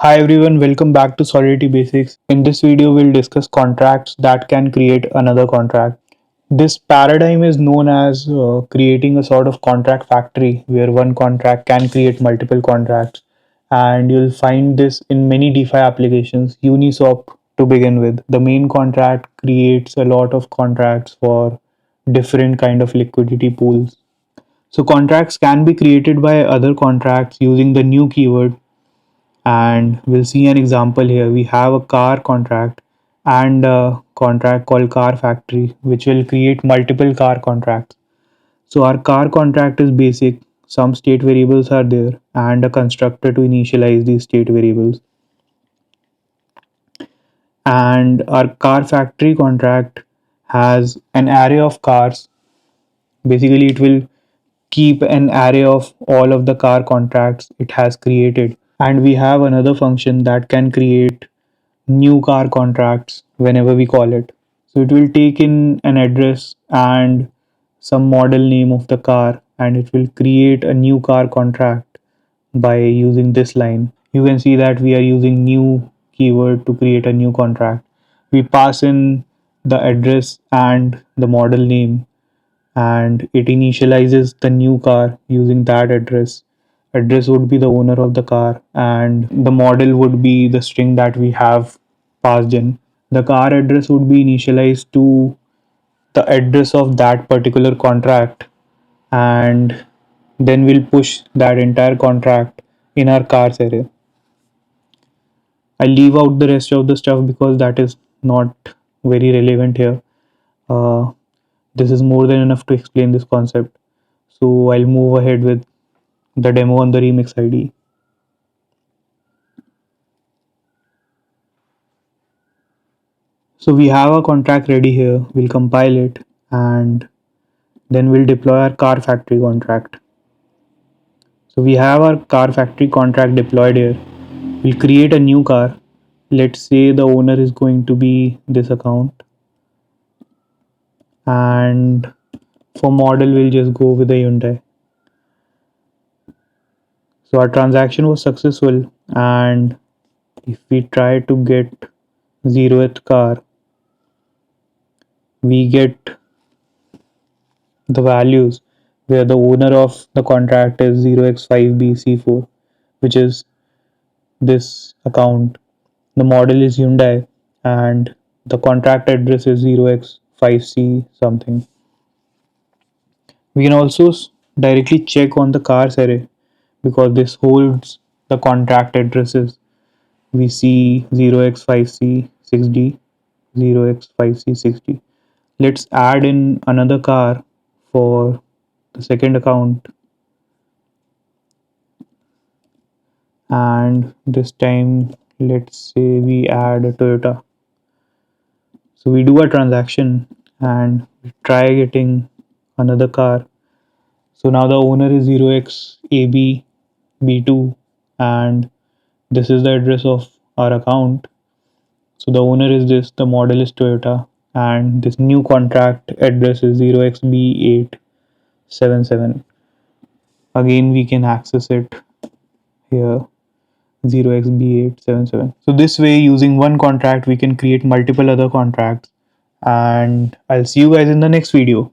Hi everyone, welcome back to Solidity Basics. In this video, we'll discuss contracts that can create another contract. This paradigm is known as creating a sort of contract factory where one contract can create multiple contracts. And you'll find this in many DeFi applications. Uniswap to begin with. The main contract creates a lot of contracts for different kind of liquidity pools. So contracts can be created by other contracts using the new keyword, and we'll see an example here. We have a car contract and a contract called car factory which will create multiple car contracts. So our car contract is basic, some state variables are there and a constructor to initialize these state variables. And our car factory contract has an array of cars. Basically it will keep an array of all of the car contracts it has created. And we have another function that can create new car contracts whenever we call it. So it will take in an address and some model name of the car, and it will create a new car contract by using this line. You can see that we are using new keyword to create a new contract. We pass in the address and the model name, and it initializes the new car using that address. Address would be the owner of the car and the model would be the string that we have passed in. The car address would be initialized to the address of that particular contract, and then we'll push that entire contract in our cars array. I leave out the rest of the stuff because that is not very relevant here. uh, this is more than enough to explain this concept, so I'll move ahead with the demo on the remix ID. So we have a contract ready here. We'll compile it and then we'll deploy our car factory contract. So we have our car factory contract deployed here. We'll create a new car. Let's say the owner is going to be this account, and for model we'll just go with a Hyundai. So our transaction was successful, and if we try to get 0th car, we get the values where the owner of the contract is 0x5BC4, which is this account. The model is Hyundai and the contract address is 0x5C something. We can also directly check on the cars array because this holds the contract addresses. We see 0x5C6D, 0x5C6D. Let's add in another car for the second account, and this time let's say we add a Toyota. So we do a transaction and we try getting another car. So now the owner is 0xABB2 and this is the address of our account. So the owner is this, the model is Toyota, and this new contract address is 0xB877. Again, we can access it here, 0xB877. So this way, using one contract, we can create multiple other contracts. And I'll see you guys in the next video.